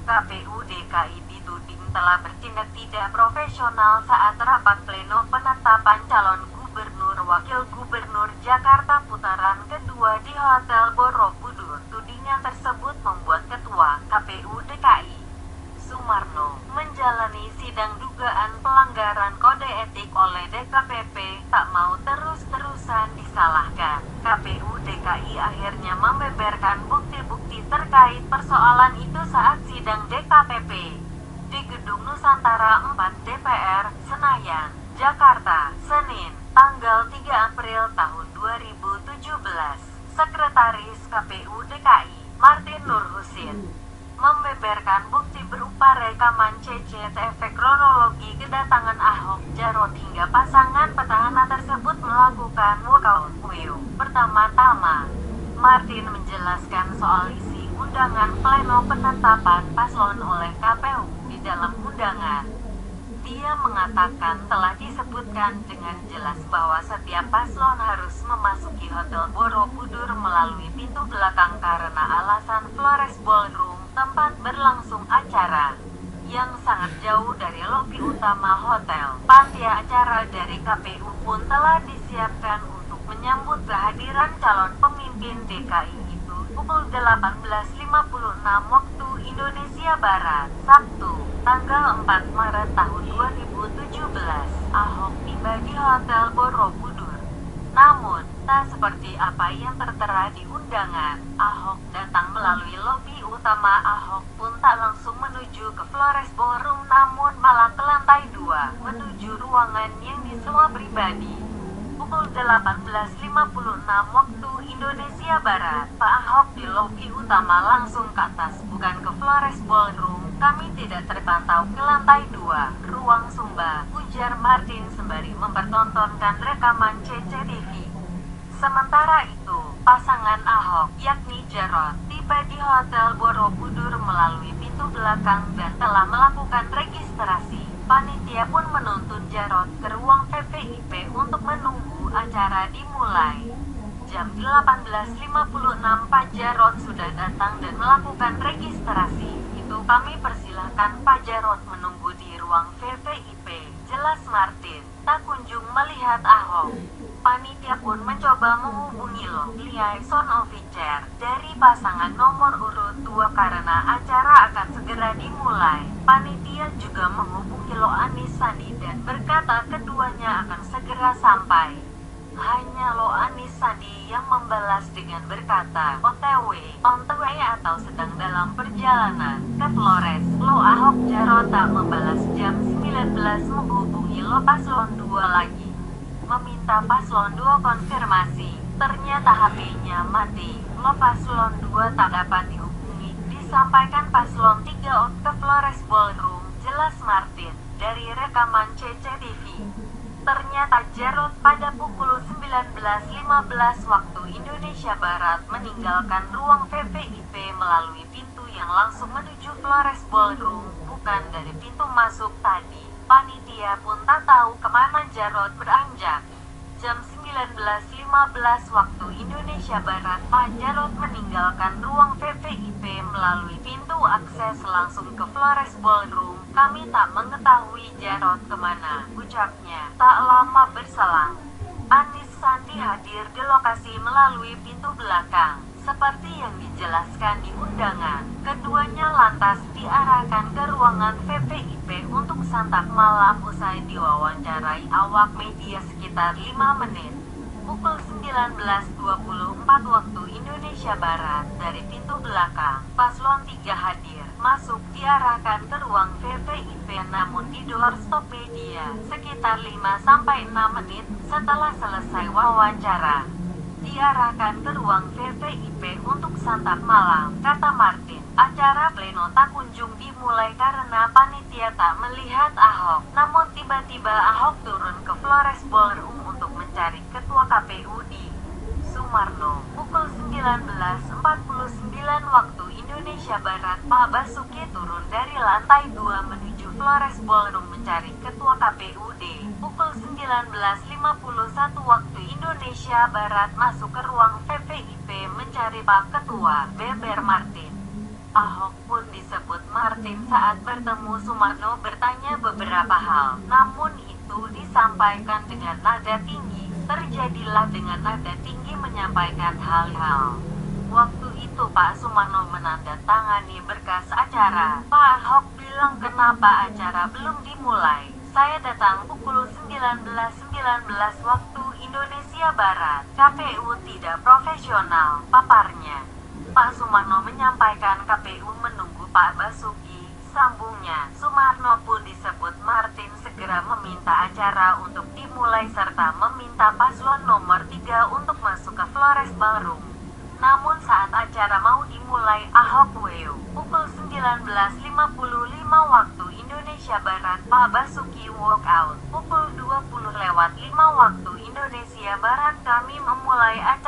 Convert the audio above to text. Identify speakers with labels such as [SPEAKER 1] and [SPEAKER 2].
[SPEAKER 1] KPU DKI dituding telah bertindak tidak profesional saat rapat pleno penetapan calon gubernur wakil gubernur Jakarta putaran kedua di Hotel Borobudur. Tudingan tersebut membuat Ketua KPU DKI, Sumarno, menjalani sidang dugaan pelanggaran kode etik oleh DKPP, tak mau terus-terusan disalahkan. KPU DKI akhirnya membeberkan bukti-bukti terkait persoalan itu saat sidang DKPP di Gedung Nusantara 4 DPR, Senayan, Jakarta, Senin, tanggal 3 April tahun 2017. Sekretaris KPU DKI, Martin Nurhusin, membeberkan bukti berupa rekaman CCTV kronologi kedatangan Ahok Jarot hingga pasangan petahana tersebut melakukan walkout. Pertama-tama, Martin menjelaskan soal isi undangan pleno penetapan paslon oleh KPU. Di dalam undangan, dia mengatakan telah disebutkan dengan jelas bahwa setiap paslon harus memasuki Hotel Borobudur melalui pintu belakang karena alasan Flores Ballroom, tempat berlangsung acara, yang sangat jauh dari lobi utama hotel. Panitia acara dari KPU pun telah disiapkan untuk menyambut kehadiran calon pemimpin DKI itu pukul 18.56 waktu Indonesia Barat, Sabtu, tanggal 4 Maret tahun 2017. Ahok tiba di Hotel Borobudur. Namun, tak seperti apa yang tertera di undangan. Ahok datang melalui lobi utama. Ahok pun tak langsung menuju ke Flores Ballroom, namun malah ke lantai 2, menuju ruangan yang disewa pribadi. Pukul 18.56 waktu Indonesia Barat, Pak Ahok di lobi utama langsung ke atas, bukan ke Flores Ballroom. Kami tidak terpantau ke lantai 2, ruang Sumba, ujar Martin sembari mempertontonkan rekaman CCTV. Sementara itu, pasangan Ahok, yakni Jarot, tiba di Hotel Borobudur melalui pintu belakang dan telah melakukan registrasi. Panitia pun menuntun Jarot ke ruang VVIP untuk menunggu acara dimulai. Jam 18.56 Pak Jarot sudah datang dan melakukan registrasi. Itu kami persilahkan Pak Jarot menunggu di ruang VVIP, jelas Martin. Tak kunjung melihat Ahok. Panitia pun mencoba menghubungi liaison officer dari pasangan nomor urut 2 karena acara akan segera dimulai. Panitia juga menghubungi Anies Sandi dan berkata keduanya akan segera sampai. Hanya Anies Sandi yang membalas dengan berkata OTW, on the way atau sedang dalam perjalanan ke Flores. Ahok Jarot tak membalas. Jam 19 menghubungi paslon 2 lagi, meminta paslon 2 konfirmasi. Ternyata HP-nya mati. Paslon 2 tak dapat dihubungi. Disampaikan paslon 3 ke Flores Ballroom, jelas Martin dari rekaman CCTV. Ternyata Jarot pada pukul 19.15 waktu Indonesia Barat meninggalkan ruang VVIP melalui pintu yang langsung menuju Flores Ballroom, bukan dari pintu masuk tadi. Panitia pun tak tahu kemana Jarot beranjak. Jam 19.15 waktu Indonesia Barat, Pak Jarot meninggalkan ruang VVIP melalui pintu akses langsung ke Flores Ballroom. Kami tak mengetahui Jarot kemana, ucapnya. Tak lama berselang, Anies Sandi hadir di lokasi melalui pintu belakang. Seperti yang dijelaskan di undangan, keduanya lantas diarahkan ke ruangan VVIP untuk santap malam usai diwawancarai awak media sekitar 5 menit. Pukul 19.24 waktu Indonesia Barat, dari pintu belakang, paslon 3 hadir, masuk diarahkan ke ruang VVIP namun di doorstop media, sekitar 5-6 menit setelah selesai wawancara. Diarahkan ke ruang VVIP untuk santap malam, kata Martin. Acara pleno tak kunjung dimulai karena panitia tak melihat Ahok. Namun tiba-tiba Ahok turun ke Flores Ballroom untuk mencari ketua KPU di Sumarno. Pukul 19.49 waktu Indonesia Barat, Pak Basuki turun dari lantai 2 menuju Flores Ballroom mencari ketua KPUD. Pukul 19.51 waktu Indonesia Barat masuk ke ruang VVIP mencari Pak Ketua, beber Martin. Ahok pun disebut marah Martin saat bertemu Sumarno bertanya beberapa hal, namun itu disampaikan dengan nada tinggi. Terjadilah dengan nada tinggi menyampaikan hal-hal. Waktu itu Pak Sumarno menandatangani berkas acara. Pak Ahok bilang kenapa acara belum dimulai. Saya datang pukul 19.19 waktu Indonesia Barat. KPU tidak profesional, paparnya. Pak Sumarno menyampaikan KPU menunggu Pak Basuki. Sambungnya, Sumarno pun disebut Martin segera meminta acara untuk dimulai serta meminta paslon nomor 3 untuk masuk ke Flores Ballroom. Namun saat acara mau dimulai, Ahok WO, pukul 19.55 waktu Indonesia Barat, Pak Basuki walk out. Pukul 20:05 waktu Indonesia Barat kami memulai acara.